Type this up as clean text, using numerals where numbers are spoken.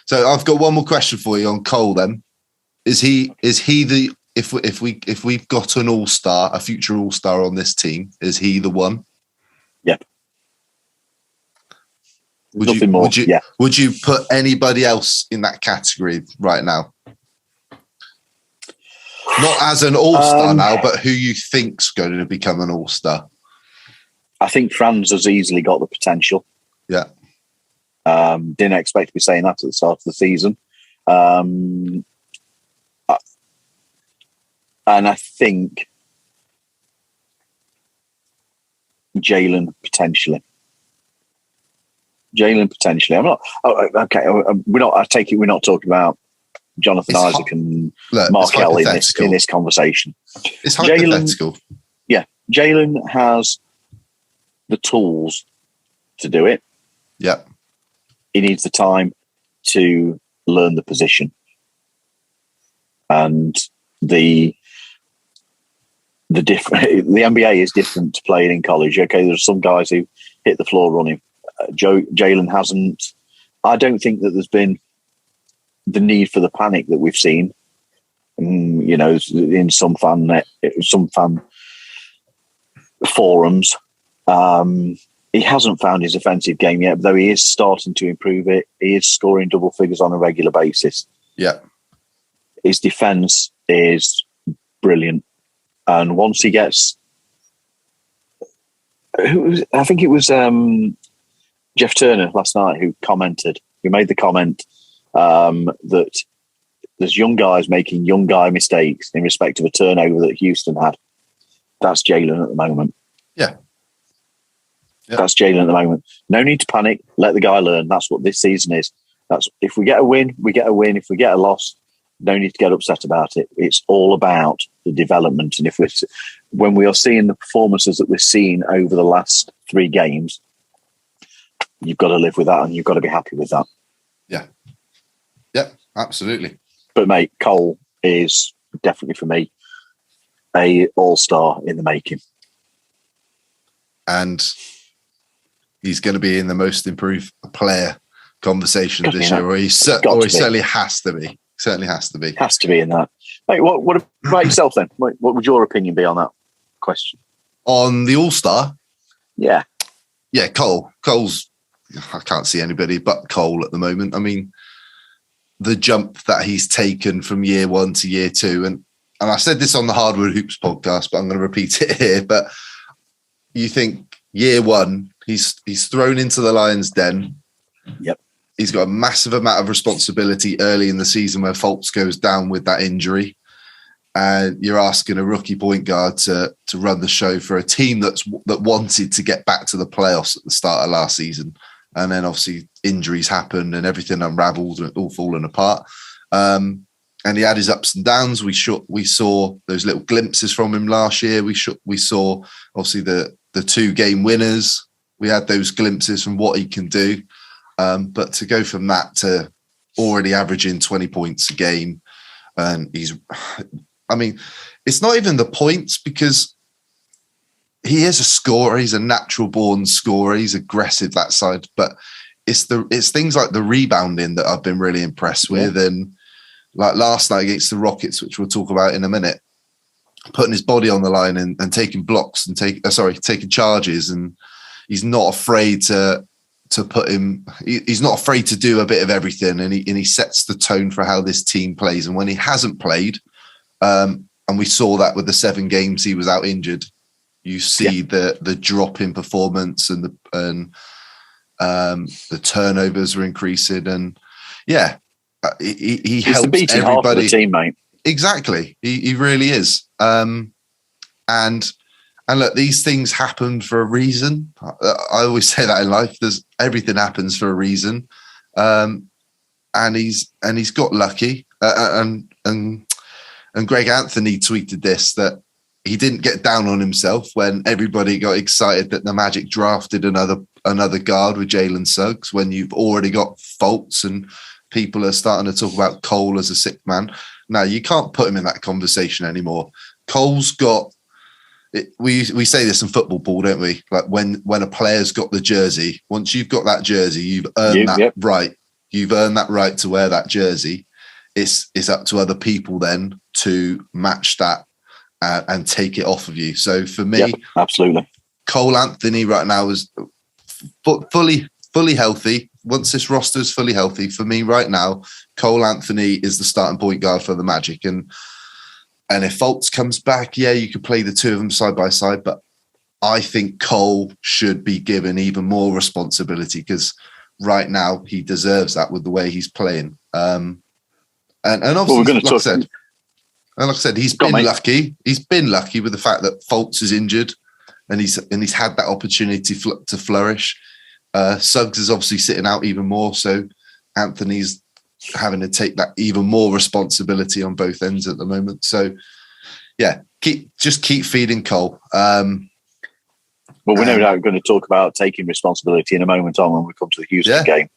So I've got one more question for you on Cole. Then is he the if we've got an all-star, a future all-star on this team, is he the one? Yep. Would you put anybody else in that category right now? Not as an all-star now, but who you think's going to become an all-star? I think Franz has easily got the potential. Yeah. Didn't expect to be saying that at the start of the season. And I think Jalen potentially. I'm not. Okay, we're not. I take it we're not talking about Jonathan Isaac and Markel in this conversation. It's hypothetical. Jalen has the tools to do it. Yeah. He needs the time to learn the position, and the NBA is different to playing in college. Okay, there's some guys who hit the floor running. Jalen hasn't. I don't think that there's been the need for the panic that we've seen. In some fan forums. He hasn't found his offensive game yet, though he is starting to improve it. He is scoring double figures on a regular basis. Yeah, his defense is brilliant. And once he gets, I think it was Jeff Turner last night who made the comment that there's young guys making young guy mistakes in respect of a turnover that Houston had. That's Jalen at the moment. Yeah. That's Jalen at the moment. No need to panic. Let the guy learn. That's what this season is. If we get a win, we get a win. If we get a loss, no need to get upset about it. It's all about the development. And when we are seeing the performances that we're seeing over the last 3 games, you've got to live with that and you've got to be happy with that. Yeah. Yeah, absolutely. But mate, Cole is definitely for me a all-star in the making. And he's going to be in the most improved player conversation this year, or he certainly has to be. Certainly has to be. Has to be in that. Mate, what about yourself then? What would your opinion be on that question? On the All-Star? Yeah. Yeah, Cole's, I can't see anybody but Cole at the moment. I mean, the jump that he's taken from year 1 to year 2, and I said this on the Hardwood Hoops podcast, but I'm going to repeat it here. But you think year 1, he's thrown into the Lions' den. Yep. He's got a massive amount of responsibility early in the season where Fultz goes down with that injury. And you're asking a rookie point guard to run the show for a team that wanted to get back to the playoffs at the start of last season. And then obviously injuries happened and everything unraveled and all fallen apart. And he had his ups and downs. We saw those little glimpses from him last year. We saw obviously the 2-game winners. We had those glimpses from what he can do. But to go from that to already averaging 20 points a game, and it's not even the points because he is a scorer. He's a natural born scorer. He's aggressive that side, but it's things like the rebounding that I've been really impressed with. And like last night against the Rockets, which we'll talk about in a minute, putting his body on the line and taking blocks and taking charges. And he's not afraid to put him, he's not afraid to do a bit of everything, and he sets the tone for how this team plays. And when he hasn't played, and we saw that with the 7 games he was out injured, you see the drop in performance and the turnovers were increasing, and he helps the beating everybody. Half of the team, mate. Exactly, he really is. And look, these things happen for a reason. I always say that in life. Everything happens for a reason, and he's got lucky. And Greg Anthony tweeted this, that he didn't get down on himself when everybody got excited that the Magic drafted another guard with Jalen Suggs, when you've already got Fultz and people are starting to talk about Cole as a 6th man. Now you can't put him in that conversation anymore. Cole's got. We say this in football, Paul, don't we? Like when a player's got the jersey, once you've got that jersey, you've earned that right. You've earned that right to wear that jersey. It's up to other people then to match that and take it off of you. So for me, absolutely, Cole Anthony right now is fully healthy. Once this roster is fully healthy, for me right now, Cole Anthony is the starting point guard for the Magic. And if Fultz comes back, yeah, you could play the two of them side by side, but I think Cole should be given even more responsibility because right now he deserves that with the way he's playing. And obviously, like I said, he's been lucky. He's been lucky with the fact that Fultz is injured, and he's had that opportunity to flourish. Suggs is obviously sitting out even more, so Anthony's having to take that even more responsibility on both ends at the moment. So, yeah, keep feeding Cole. Well, we're no doubt going to talk about taking responsibility in a moment on when we come to the Houston game.